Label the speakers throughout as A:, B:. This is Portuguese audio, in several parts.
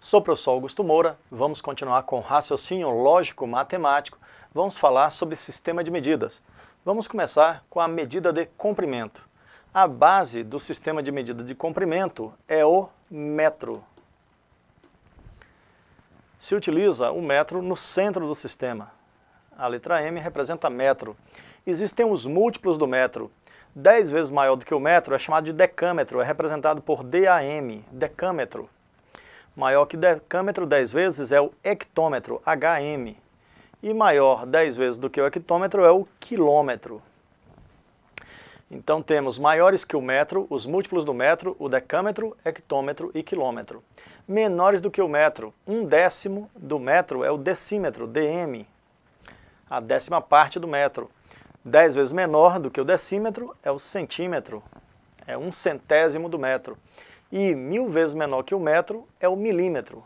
A: Sou o professor Augusto Moura, vamos continuar com raciocínio lógico-matemático, vamos falar sobre sistema de medidas. Vamos começar com a medida de comprimento. A base do sistema de medida de comprimento é o metro. Se utiliza o metro no centro do sistema. A letra M representa metro. Existem os múltiplos do metro. 10 vezes maior do que o metro é chamado de decâmetro, é representado por DAM, decâmetro. Maior que decâmetro 10 vezes é o hectômetro, HM. E maior 10 vezes do que o hectômetro é o quilômetro. Então temos maiores que o metro, os múltiplos do metro, o decâmetro, hectômetro e quilômetro. Menores do que o metro, 1/10 do metro é o decímetro, DM. A 10ª parte do metro. 10 vezes menor do que o decímetro é o centímetro, é 1/100º do metro. E 1000 vezes menor que o metro é o milímetro.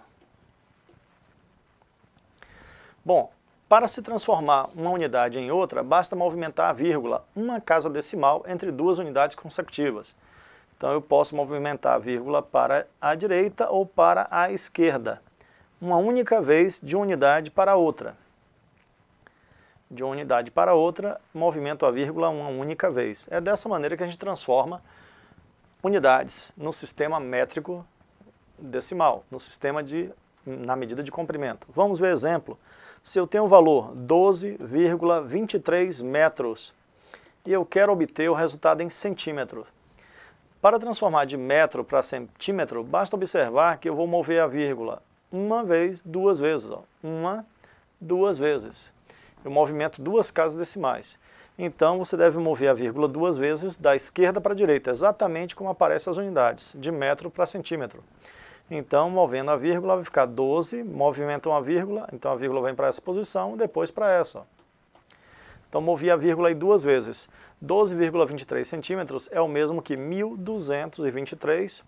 A: Bom, para se transformar uma unidade em outra, basta movimentar a vírgula, uma casa decimal entre duas unidades consecutivas. Então eu posso movimentar a vírgula para a direita ou para a esquerda, uma única vez de uma unidade para outra. De uma unidade para outra, movimento a vírgula uma única vez. É dessa maneira que a gente transforma unidades no sistema métrico decimal, na medida de comprimento. Vamos ver exemplo. Se eu tenho o valor 12,23 metros e eu quero obter o resultado em centímetros. Para transformar de metro para centímetro, basta observar que eu vou mover a vírgula uma vez, duas vezes. Uma, duas vezes. Eu movimento duas casas decimais. Então você deve mover a vírgula duas vezes da esquerda para a direita, exatamente como aparecem as unidades, de metro para centímetro. Então, movendo a vírgula, vai ficar 12, movimento uma vírgula, então a vírgula vem para essa posição, depois para essa. Então, movi a vírgula aí duas vezes. 12,23 centímetros é o mesmo que 1.223.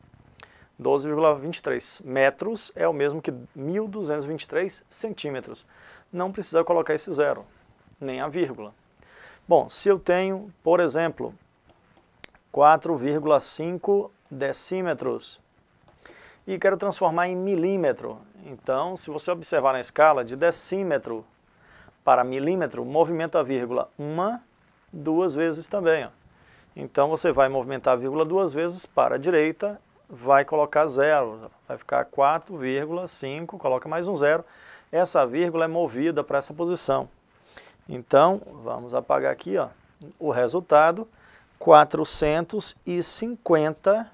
A: 12,23 metros é o mesmo que 1.223 centímetros. Não precisa colocar esse zero, nem a vírgula. Bom, se eu tenho, por exemplo, 4,5 decímetros e quero transformar em milímetro, então, se você observar na escala de decímetro para milímetro, movimenta a vírgula uma, duas vezes também. Ó. Então, você vai movimentar a vírgula duas vezes para a direita, vai colocar zero, vai ficar 4,5, coloca mais um zero. Essa vírgula é movida para essa posição. Então, vamos apagar aqui, ó, o resultado, 450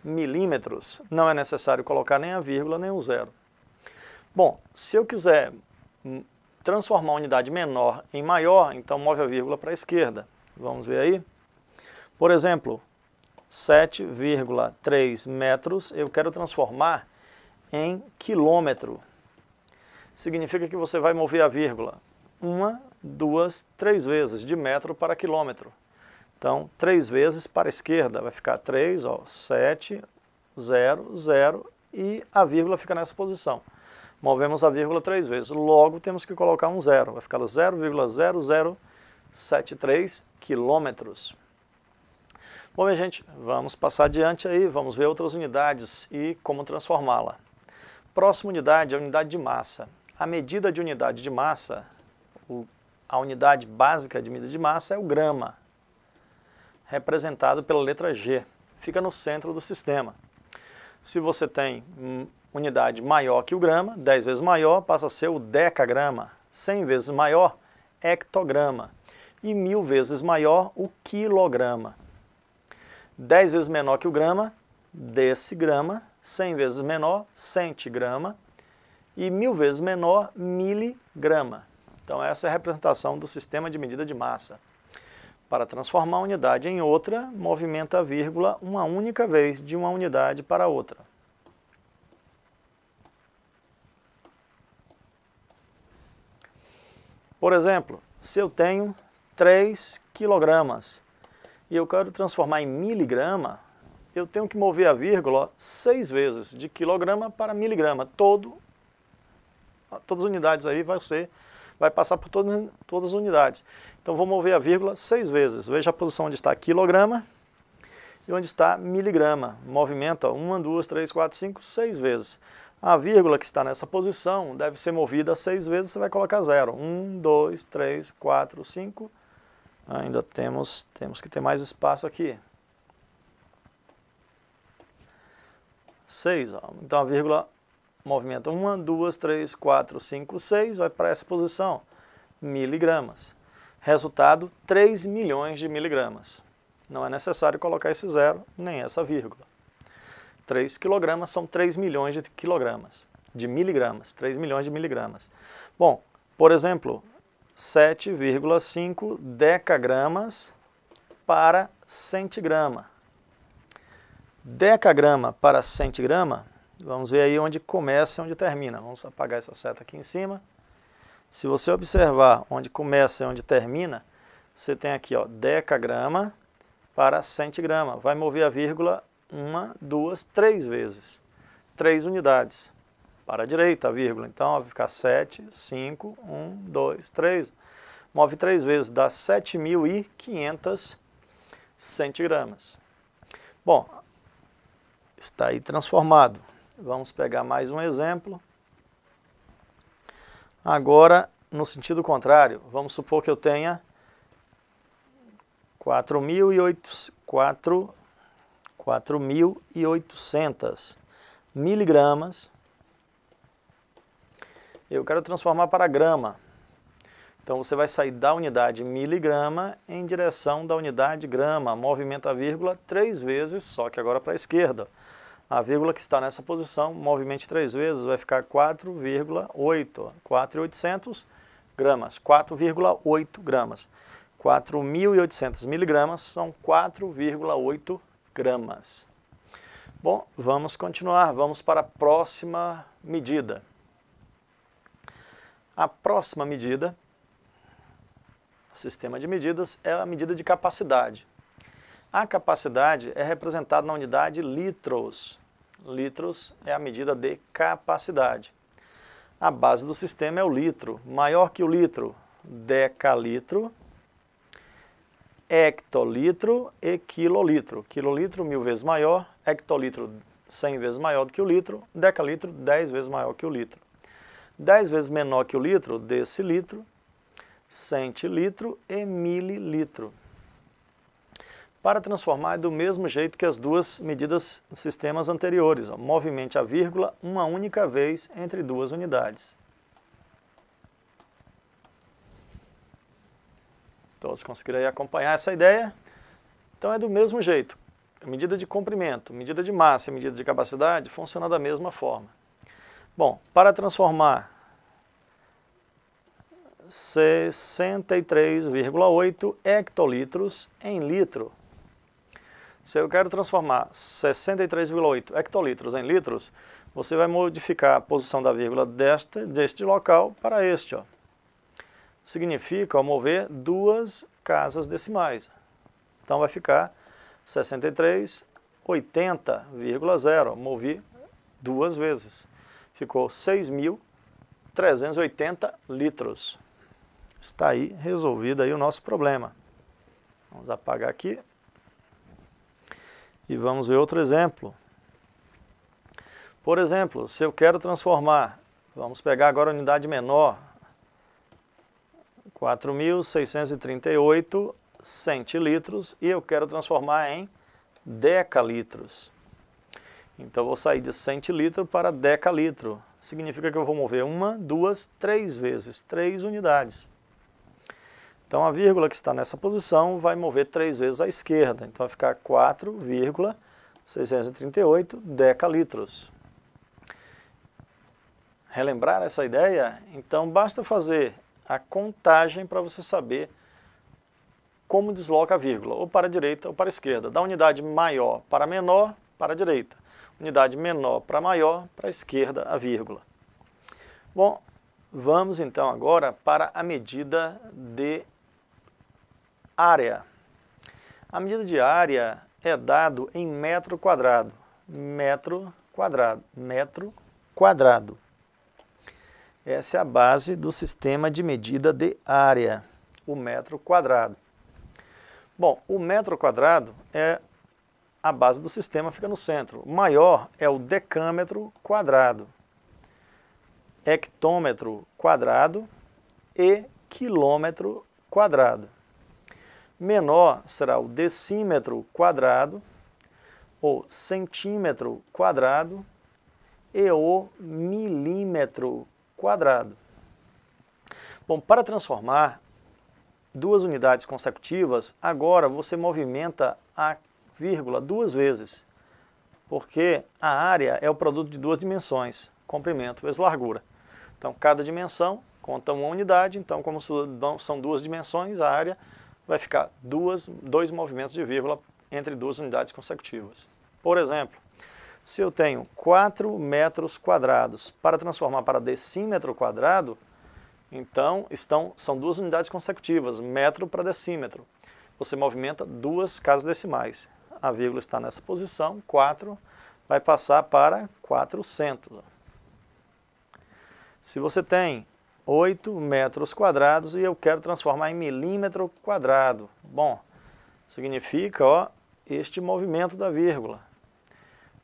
A: milímetros. Não é necessário colocar nem a vírgula, nem o zero. Bom, se eu quiser transformar a unidade menor em maior, então move a vírgula para a esquerda. Vamos ver aí? Por exemplo, 7,3 metros, eu quero transformar em quilômetro. Significa que você vai mover a vírgula uma, duas, três vezes, de metro para quilômetro. Então, 3 vezes para a esquerda, vai ficar 3, ó, 7, 0, 0, e a vírgula fica nessa posição. Movemos a vírgula 3 vezes, logo temos que colocar um zero, vai ficar 0,0073 quilômetros. Bom, minha gente, vamos passar adiante aí, vamos ver outras unidades e como transformá-la. Próxima unidade é a unidade de massa. A medida de unidade de massa, a unidade básica de medida de massa é o grama, representado pela letra G. Fica no centro do sistema. Se você tem unidade maior que o grama, 10 vezes maior, passa a ser o decagrama. 100 vezes maior, hectograma. E 1000 vezes maior, o quilograma. 10 vezes menor que o grama, decigrama. 100 vezes menor, centigrama. E 1000 vezes menor, miligrama. Então essa é a representação do sistema de medida de massa. Para transformar a unidade em outra, movimenta a vírgula uma única vez de uma unidade para outra. Por exemplo, se eu tenho 3 quilogramas e eu quero transformar em miligrama, eu tenho que mover a vírgula 6 vezes, de quilograma para miligrama. Todas as unidades aí vai passar por todas as unidades. Então vou mover a vírgula 6 vezes. Veja a posição onde está quilograma e onde está miligrama. Movimenta 1, 2, 3, 4, 5, 6 vezes. A vírgula que está nessa posição deve ser movida 6 vezes, você vai colocar 0. 1, 2, 3, 4, 5. Ainda temos que ter mais espaço aqui. 6. Ó. Então a vírgula movimenta 1, 2, 3, 4, 5, 6, vai para essa posição. Miligramas. Resultado, 3 milhões de miligramas. Não é necessário colocar esse 0, nem essa vírgula. 3 quilogramas são 3 milhões de quilogramas, de miligramas, 3 milhões de miligramas. Bom, por exemplo, 7,5 decagramas para centigrama. Decagrama para centigrama, vamos ver aí onde começa e onde termina. Vamos apagar essa seta aqui em cima. Se você observar onde começa e onde termina, você tem aqui, ó, decagrama para centigrama. Vai mover a vírgula 1, 2, 3 vezes. 3 unidades. Para a direita a vírgula. Então, vai ficar 7, 5, 1, 2, 3. Move 3 vezes, dá 7.500 centigramas. Bom, está aí transformado. Vamos pegar mais um exemplo. Agora, no sentido contrário, vamos supor que eu tenha 4.800 miligramas. Eu quero transformar para grama. Então você vai sair da unidade miligrama em direção da unidade grama. Movimenta a vírgula 3 vezes, só que agora para a esquerda. A vírgula que está nessa posição, movimente 3 vezes, vai ficar 4,8. 4.800 gramas. 4,8 gramas. 4.800 miligramas são 4,8 gramas. Bom, vamos continuar. Vamos para a próxima medida. A próxima medida, sistema de medidas, é a medida de capacidade. A capacidade é representada na unidade litros. Litros é a medida de capacidade. A base do sistema é o litro. Maior que o litro, decalitro, hectolitro e quilolitro. Quilolitro 1000 vezes maior, hectolitro 100 vezes maior do que o litro, decalitro 10 vezes maior que o litro. 10 vezes menor que o litro, decilitro, centilitro e mililitro. Para transformar é do mesmo jeito que as duas medidas sistemas anteriores. Ó. Movimente a vírgula uma única vez entre duas unidades. Todos conseguiram aí acompanhar essa ideia? Então é do mesmo jeito. A medida de comprimento, medida de massa e medida de capacidade funcionam da mesma forma. Bom, para transformar 63,8 hectolitros em litro. Se eu quero transformar 63,8 hectolitros em litros, você vai modificar a posição da vírgula deste local para este. Ó. Significa mover 2 casas decimais. Então vai ficar 63,80,0. Movi 2 vezes. Ficou 6.380 litros. Está aí resolvido aí o nosso problema. Vamos apagar aqui. E vamos ver outro exemplo. Por exemplo, se eu quero transformar, vamos pegar agora a unidade menor, 4.638 centilitros, e eu quero transformar em decalitros. Então, eu vou sair de centilitro para decalitro. Significa que eu vou mover 1, 2, 3 vezes, 3 unidades. Então, a vírgula que está nessa posição vai mover 3 vezes à esquerda. Então, vai ficar 4,638 decalitros. Relembrar essa ideia? Então, basta fazer a contagem para você saber como desloca a vírgula, ou para a direita ou para a esquerda. Da unidade maior para menor, para a direita. Unidade menor para maior, para a esquerda, a vírgula. Bom, vamos então agora para a medida de área. A medida de área é dado em metro quadrado. Metro quadrado. Metro quadrado. Essa é a base do sistema de medida de área, o metro quadrado. Bom, o metro quadrado é a base do sistema fica no centro. O maior é o decâmetro quadrado, hectômetro quadrado e quilômetro quadrado. Menor será o decímetro quadrado, o centímetro quadrado e o milímetro quadrado. Bom, para transformar duas unidades consecutivas, agora você movimenta a vírgula duas vezes, porque a área é o produto de duas dimensões, comprimento vezes largura. Então, cada dimensão conta uma unidade, então, como são duas dimensões, a área vai ficar dois movimentos de vírgula entre duas unidades consecutivas. Por exemplo, se eu tenho 4 metros quadrados, para transformar para decímetro quadrado, então são duas unidades consecutivas, metro para decímetro. Você movimenta duas casas decimais. A vírgula está nessa posição, 4 vai passar para 400. Se você tem 8 metros quadrados e eu quero transformar em milímetro quadrado, bom, significa este movimento da vírgula.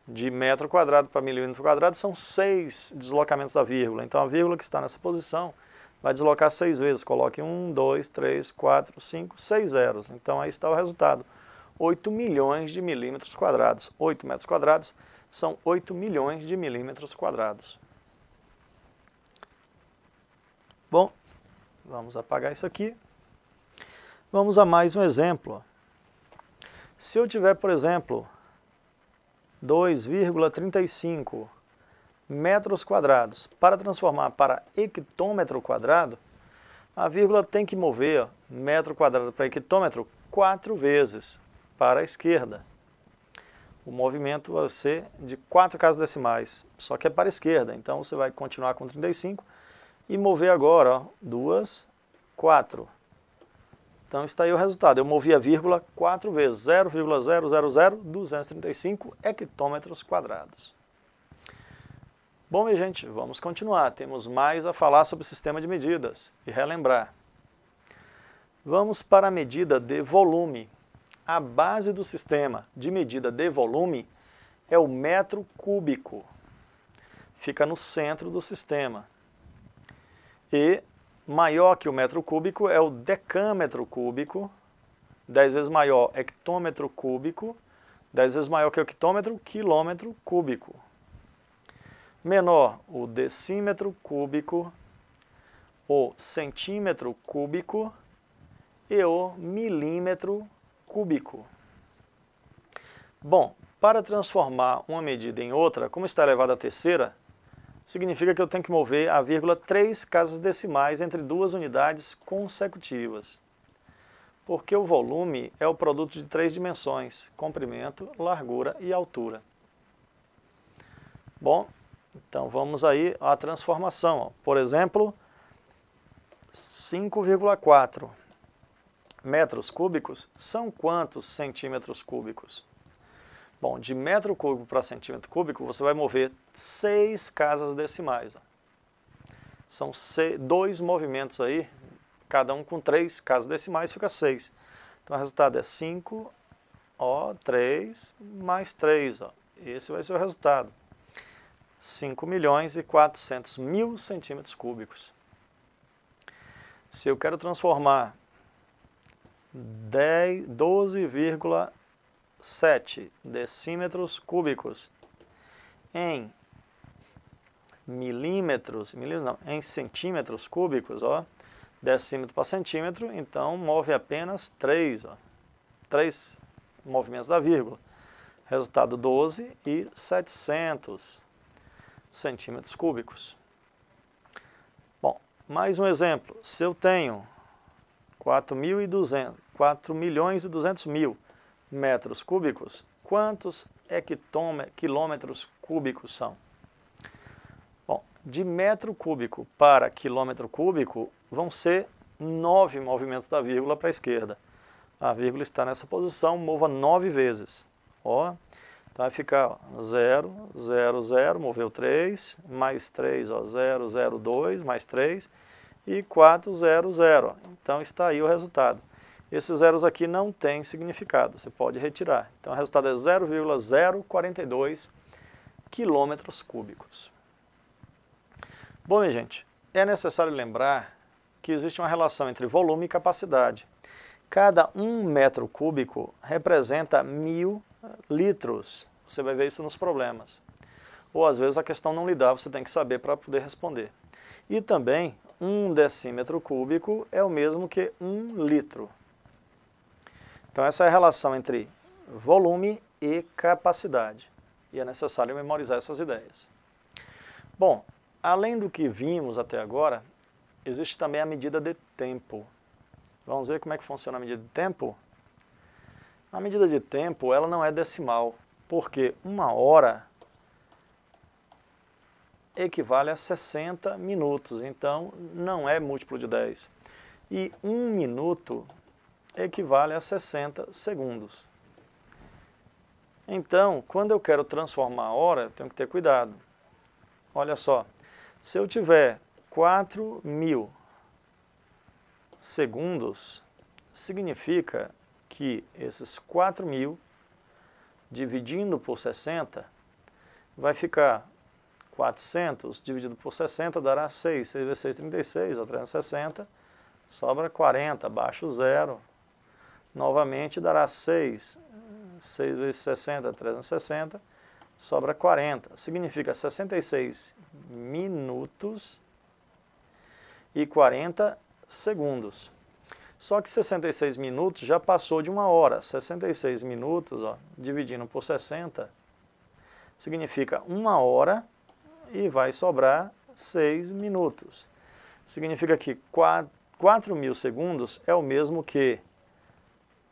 A: De metro quadrado para milímetro quadrado são 6 deslocamentos da vírgula. Então a vírgula que está nessa posição vai deslocar 6 vezes. Coloque 1, 2, 3, 4, 5, 6 zeros. Então aí está o resultado. 8 milhões de milímetros quadrados. 8 metros quadrados são 8 milhões de milímetros quadrados. Bom, vamos apagar isso aqui. Vamos a mais um exemplo. Se eu tiver, por exemplo, 2,35 metros quadrados, para transformar para hectômetro quadrado, a vírgula tem que mover metro quadrado para hectômetro 4 vezes para a esquerda. O movimento vai ser de 4 casas decimais, só que é para a esquerda, então você vai continuar com 35 e mover agora, 2, 4. Então está aí o resultado, eu movi a vírgula 4 vezes, 0,000235 hectômetros quadrados. Bom, minha gente, vamos continuar. Temos mais a falar sobre o sistema de medidas e relembrar. Vamos para a medida de volume. A base do sistema de medida de volume é o metro cúbico. Fica no centro do sistema. E maior que o metro cúbico é o decâmetro cúbico, 10 vezes maior hectômetro cúbico, 10 vezes maior que o hectômetro, quilômetro cúbico. Menor o decímetro cúbico, o centímetro cúbico e o milímetro cúbico. Bom, para transformar uma medida em outra, como está elevado à terceira, significa que eu tenho que mover a vírgula 3 casas decimais entre duas unidades consecutivas. Porque o volume é o produto de 3 dimensões, comprimento, largura e altura. Bom, então vamos aí à transformação. Por exemplo, 5,4 metros cúbicos são quantos centímetros cúbicos? Bom, de metro cúbico para centímetro cúbico, você vai mover 6 casas decimais. São 2 movimentos aí, cada um com 3 casas decimais, fica 6. Então o resultado é 5, 3 mais 3. Esse vai ser o resultado. 5.400.000 centímetros cúbicos. Se eu quero transformar 12,7 decímetros cúbicos em em centímetros cúbicos, decímetro para centímetro, então move apenas 3 movimentos da vírgula. Resultado 12.700 centímetros cúbicos. Bom, mais um exemplo. Se eu tenho 4.200.000 metros cúbicos, quantos quilômetros cúbicos são? Bom, de metro cúbico para quilômetro cúbico vão ser 9 movimentos da vírgula para a esquerda. A vírgula está nessa posição, mova 9 vezes. Então vai ficar 0, 0, 0, moveu 3, mais 3, 0, 0, 2, mais 3 e 4, 0, 0. Então está aí o resultado. Esses zeros aqui não têm significado, você pode retirar. Então o resultado é 0,042 quilômetros cúbicos. Bom, minha gente, é necessário lembrar que existe uma relação entre volume e capacidade. Cada 1 metro cúbico representa 1000 litros. Você vai ver isso nos problemas. Ou às vezes a questão não lhe dá, você tem que saber para poder responder. E também 1 decímetro cúbico é o mesmo que 1 litro. Então essa é a relação entre volume e capacidade. E é necessário memorizar essas ideias. Bom, além do que vimos até agora, existe também a medida de tempo. Vamos ver como é que funciona a medida de tempo? A medida de tempo, ela não é decimal, porque 1 hora equivale a 60 minutos, então não é múltiplo de 10. E 1 minuto equivale a 60 segundos. Então, quando eu quero transformar a hora, eu tenho que ter cuidado. Olha só, se eu tiver 4.000 segundos, significa que esses 4.000 dividindo por 60 vai ficar 400 dividido por 60 dará 6, 6 vezes 6, 36, ou 360, sobra 40, abaixo zero, novamente dará 6, 6 vezes 60, 360, sobra 40, significa 66 minutos e 40 segundos. Só que 66 minutos já passou de 1 hora, 66 minutos, ó, dividindo por 60, significa 1 hora e vai sobrar 6 minutos. Significa que 4.000 segundos é o mesmo que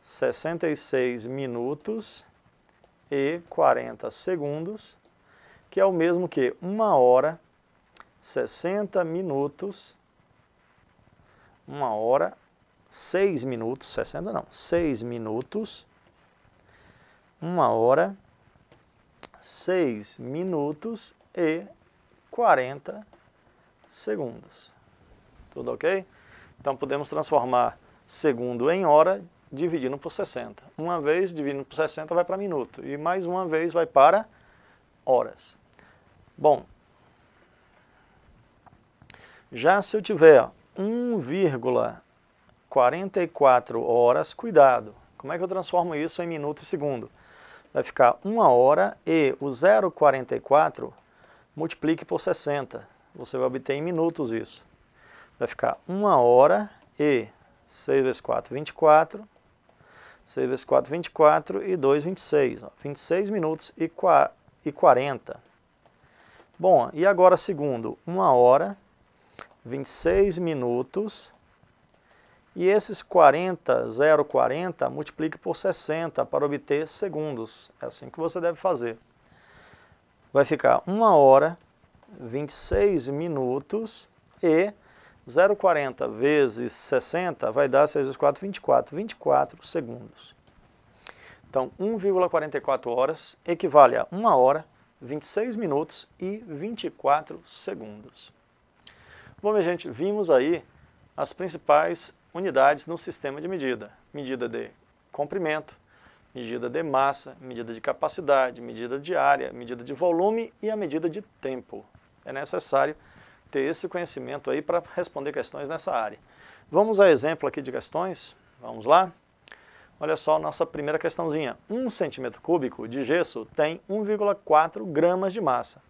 A: 66 minutos e 40 segundos, que é o mesmo que 1 hora, 60 minutos, 1 hora, 6 minutos, 60 não, 6 minutos, 1 hora, 6 minutos e 40 segundos. Tudo ok? Então podemos transformar segundo em hora dividindo por 60. Uma vez dividindo por 60 vai para minuto e mais uma vez vai para horas. Bom, já se eu tiver 1,44 horas, cuidado, como é que eu transformo isso em minuto e segundo? Vai ficar 1 hora e o 0,44 multiplique por 60. Você vai obter em minutos isso. Vai ficar 1 hora e 6 vezes 4, 24. 6 vezes 4, 24 e 2, 26. Ó, 26 minutos e 40. Bom, e agora segundo, 1 hora, 26 minutos. E esses 40, 0,40, multiplique por 60 para obter segundos. É assim que você deve fazer. Vai ficar 1 hora, 26 minutos e 0,40 vezes 60 vai dar 6 vezes 4, 24. 24 segundos. Então, 1,44 horas equivale a 1 hora, 26 minutos e 24 segundos. Bom, minha gente, vimos aí as principais unidades no sistema de medida. Medida de comprimento, medida de massa, medida de capacidade, medida de área, medida de volume e a medida de tempo. É necessário ter esse conhecimento aí para responder questões nessa área. Vamos ao exemplo aqui de questões. Vamos lá? Olha só a nossa primeira questãozinha. 1 centímetro cúbico de gesso tem 1,4 gramas de massa.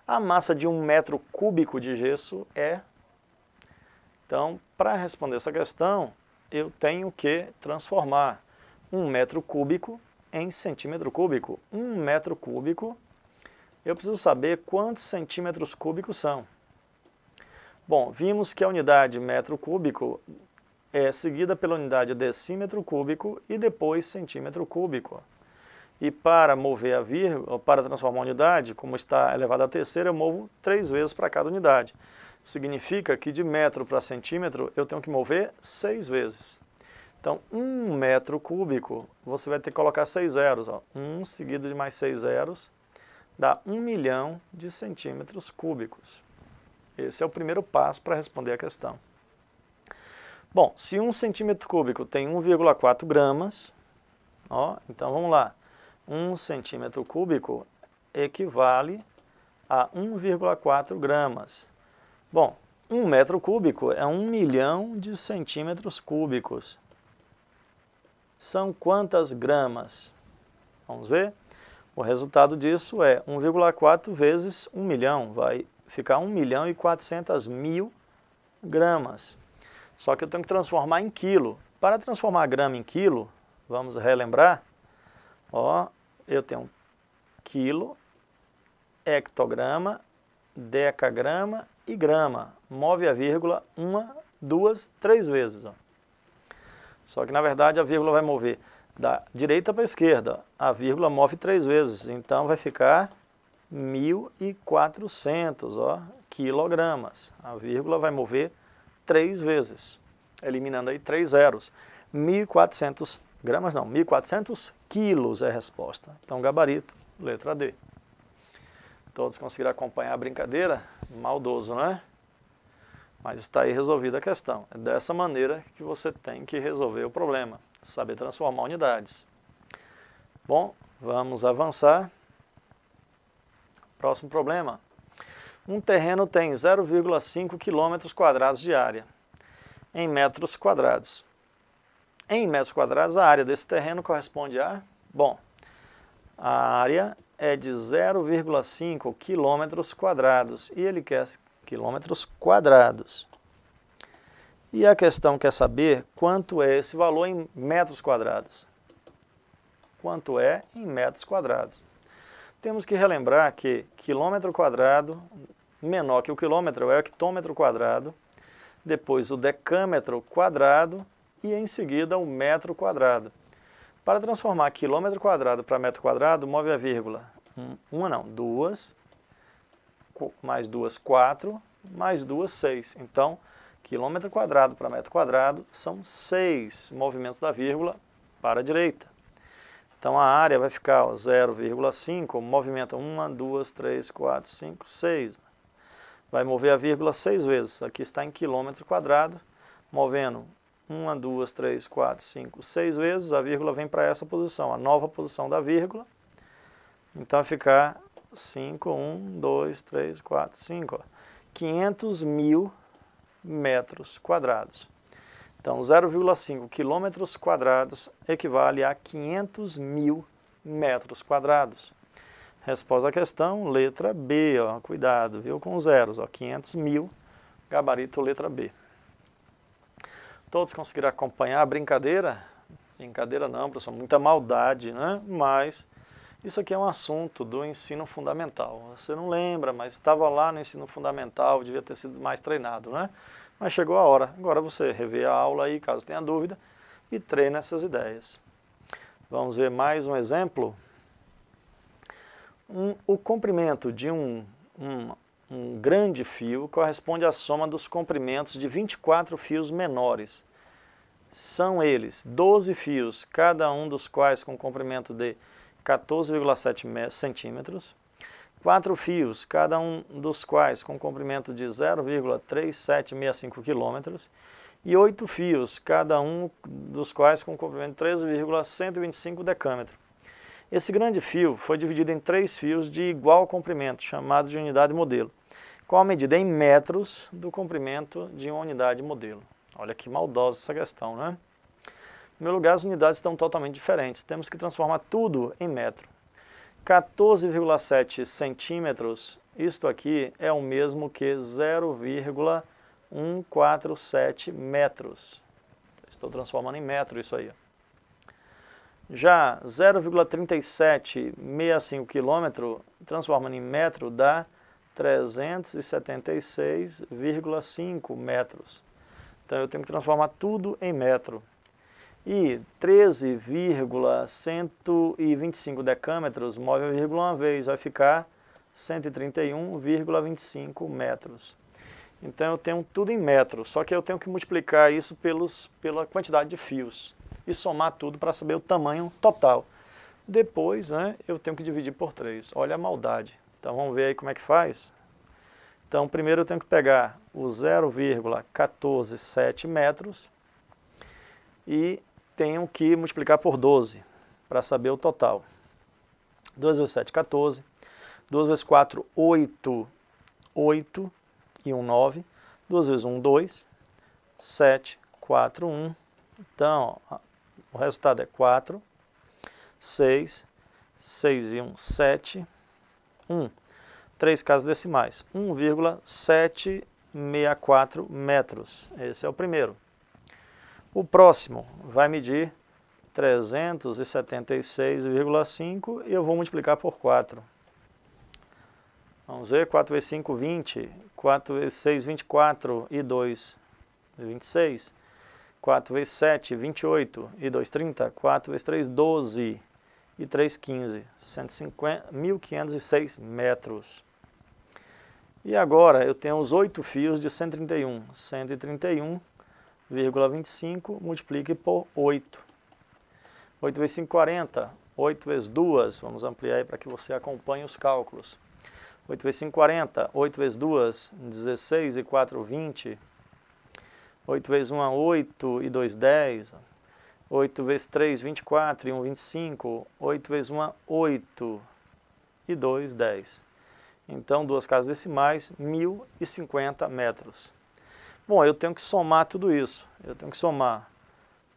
A: A massa de 1 metro cúbico de gesso é... Então, para responder essa questão, eu tenho que transformar 1 metro cúbico em centímetro cúbico. 1 metro cúbico, eu preciso saber quantos centímetros cúbicos são. Bom, vimos que a unidade metro cúbico é seguida pela unidade decímetro cúbico e depois centímetro cúbico. E para mover a vírgula, para transformar a unidade, como está elevado à terceira, eu movo 3 vezes para cada unidade. Significa que de metro para centímetro eu tenho que mover 6 vezes. Então, 1 metro cúbico, você vai ter que colocar 6 zeros. Ó. 1 seguido de mais 6 zeros, dá 1 milhão de centímetros cúbicos. Esse é o primeiro passo para responder a questão. Bom, se 1 centímetro cúbico tem 1,4 gramas, ó, então vamos lá. 1 centímetro cúbico equivale a 1,4 gramas. Bom, 1 metro cúbico é 1 milhão de centímetros cúbicos. São quantas gramas? Vamos ver? O resultado disso é 1,4 vezes 1 milhão, vai ficar 1.400.000 gramas. Só que eu tenho que transformar em quilo. Para transformar grama em quilo, vamos relembrar, ó, eu tenho quilo, hectograma, decagrama e grama. Move a vírgula 1, 2, 3 vezes. Ó. Só que na verdade a vírgula vai mover da direita para a esquerda. A vírgula move 3 vezes, então vai ficar 1.400 quilogramas. A vírgula vai mover 3 vezes, eliminando aí 3 zeros. 1.400 gramas não, 1.400 quilos é a resposta. Então gabarito, letra D. Todos conseguiram acompanhar a brincadeira? Maldoso, não é? Mas está aí resolvida a questão. É dessa maneira que você tem que resolver o problema. Saber transformar unidades. Bom, vamos avançar. Próximo problema. Um terreno tem 0,5 km² de área, em metros quadrados. Em metros quadrados, a área desse terreno corresponde a... Bom, a área é de 0,5 km², e ele quer quilômetros quadrados. E a questão quer saber quanto é esse valor em metros quadrados. Quanto é em metros quadrados. Temos que relembrar que quilômetro quadrado menor que o quilômetro é o hectômetro quadrado, depois o decâmetro quadrado e em seguida o metro quadrado. Para transformar quilômetro quadrado para metro quadrado, move a vírgula. Duas, mais 2, 4, mais 2, 6. Então, quilômetro quadrado para metro quadrado são 6 movimentos da vírgula para a direita. Então a área vai ficar 0,5, movimenta 1, 2, 3, 4, 5, 6. Vai mover a vírgula 6 vezes. Aqui está em quilômetro quadrado, movendo 1, 2, 3, 4, 5, 6 vezes. A vírgula vem para essa posição, a nova posição da vírgula. Então vai ficar 5, 1, 2, 3, 4, 5. 500.000 metros quadrados. Então, 0,5 quilômetros quadrados equivale a 500.000 metros quadrados. Resposta à questão, letra B. Ó, cuidado, viu, com zeros. Ó, 500.000, gabarito, letra B. Todos conseguiram acompanhar a brincadeira? Brincadeira não, professor, muita maldade, né? Mas isso aqui é um assunto do ensino fundamental. Você não lembra, mas estava lá no ensino fundamental, devia ter sido mais treinado, né? Mas chegou a hora. Agora você revê a aula aí, caso tenha dúvida, e treine essas ideias. Vamos ver mais um exemplo. O comprimento de um grande fio corresponde à soma dos comprimentos de 24 fios menores. São eles 12 fios, cada um dos quais com comprimento de 14,7 centímetros. 4 fios, cada um dos quais com comprimento de 0,3765 km, e 8 fios, cada um dos quais com comprimento de 13,125 decâmetro. Esse grande fio foi dividido em 3 fios de igual comprimento, chamados de unidade modelo. Qual a medida em metros do comprimento de uma unidade modelo? Olha que maldosa essa questão, né? No primeiro lugar, as unidades estão totalmente diferentes. Temos que transformar tudo em metro. 14,7 centímetros, isto aqui é o mesmo que 0,147 metros. Estou transformando em metro isso aí. Já 0,3765 km, transformando em metro, dá 376,5 metros. Então eu tenho que transformar tudo em metro. E 13,125 decâmetros, move a vírgula uma vez, vai ficar 131,25 metros. Então eu tenho tudo em metros, só que eu tenho que multiplicar isso pela quantidade de fios e somar tudo para saber o tamanho total. Depois, né, eu tenho que dividir por 3. Olha a maldade. Então vamos ver aí como é que faz. Então primeiro eu tenho que pegar o 0,147 metros e tenho que multiplicar por 12 para saber o total. 2 vezes 7, 14. 2 vezes 4, 8. 8 e 1, 9. 2 vezes 1, 2. 7, 4, 1. Então, ó, o resultado é 4. 6. 6 e 1, 7. 1. 3 casas decimais. 1,764 metros. Esse é o primeiro. O próximo vai medir 376,5 e eu vou multiplicar por 4. Vamos ver, 4 vezes 5, 20. 4 vezes 6, 24 e 2, 26. 4 vezes 7, 28 e 2, 30. 4 vezes 3, 12 e 3, 15. 1.506 metros. E agora eu tenho os 8 fios de 131. 131,25 multiplique por 8. 8 vezes 5, 40. 8 vezes 2, vamos ampliar aí para que você acompanhe os cálculos. 8 vezes 5, 40. 8 vezes 2, 16 e 4, 20. 8 vezes 1, 8 e 2, 10. 8 vezes 3, 24 e 1, 25. 8 vezes 1, 8 e 2, 10. Então, duas casas decimais, 1.050 metros. Bom, eu tenho que somar tudo isso. Eu tenho que somar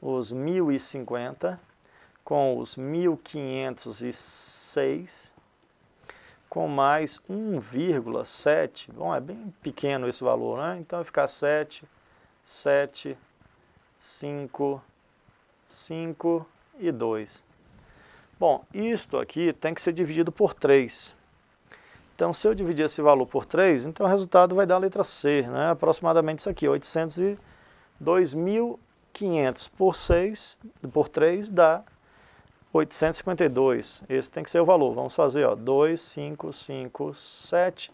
A: os 1.050 com os 1.506, com mais 1,7. Bom, é bem pequeno esse valor, né? Então vai ficar 7, 7, 5, 5 e 2. Bom, isto aqui tem que ser dividido por 3. Então, se eu dividir esse valor por 3, então o resultado vai dar a letra C, né? Aproximadamente isso aqui, 802.500 por 3 dá 852. Esse tem que ser o valor. Vamos fazer, ó, 2,557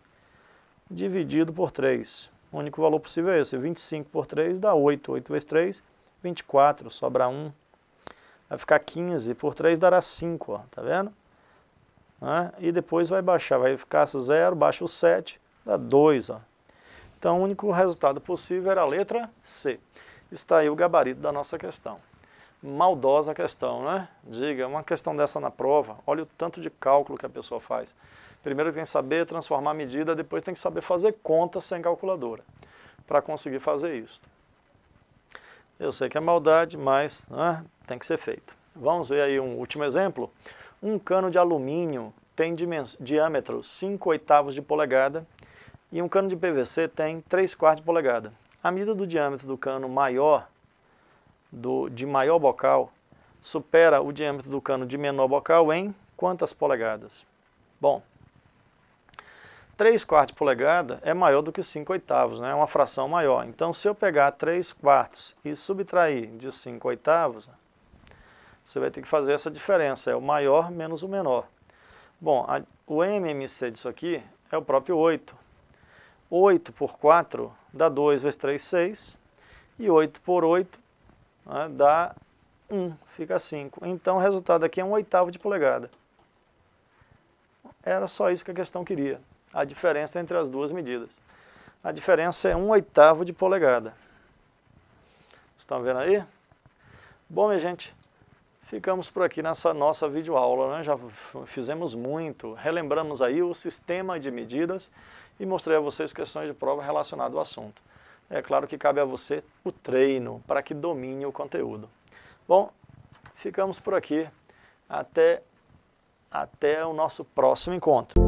A: dividido por 3. O único valor possível é esse. 25 por 3 dá 8. 8 vezes 3, 24. Sobra 1. Vai ficar 15. Por 3 dará 5, ó, tá vendo? E depois vai baixar, vai ficar 0, baixa o 7, dá 2. Ó. Então o único resultado possível era a letra C. Está aí o gabarito da nossa questão. Maldosa questão, né? Diga, uma questão dessa na prova, olha o tanto de cálculo que a pessoa faz. Primeiro tem que saber transformar a medida, depois tem que saber fazer conta sem calculadora, para conseguir fazer isso. Eu sei que é maldade, mas tem que ser feito. Vamos ver aí um último exemplo. Um cano de alumínio tem diâmetro 5/8 de polegada e um cano de PVC tem 3/4 de polegada. A medida do diâmetro do cano maior, de maior bocal, supera o diâmetro do cano de menor bocal em quantas polegadas? Bom, 3/4 de polegada é maior do que 5/8, né? É uma fração maior. Então, se eu pegar 3/4 e subtrair de 5/8, você vai ter que fazer essa diferença, é o maior menos o menor. Bom, o MMC disso aqui é o próprio 8. 8 por 4 dá 2 vezes 3, 6. E 8 por 8 dá 1, fica 5. Então o resultado aqui é 1/8 de polegada. Era só isso que a questão queria. A diferença entre as duas medidas. A diferença é 1/8 de polegada. Estão vendo aí? Bom, minha gente, ficamos por aqui nessa nossa videoaula, né? Já fizemos muito, relembramos aí o sistema de medidas e mostrei a vocês questões de prova relacionadas ao assunto. É claro que cabe a você o treino para que domine o conteúdo. Bom, ficamos por aqui. Até o nosso próximo encontro.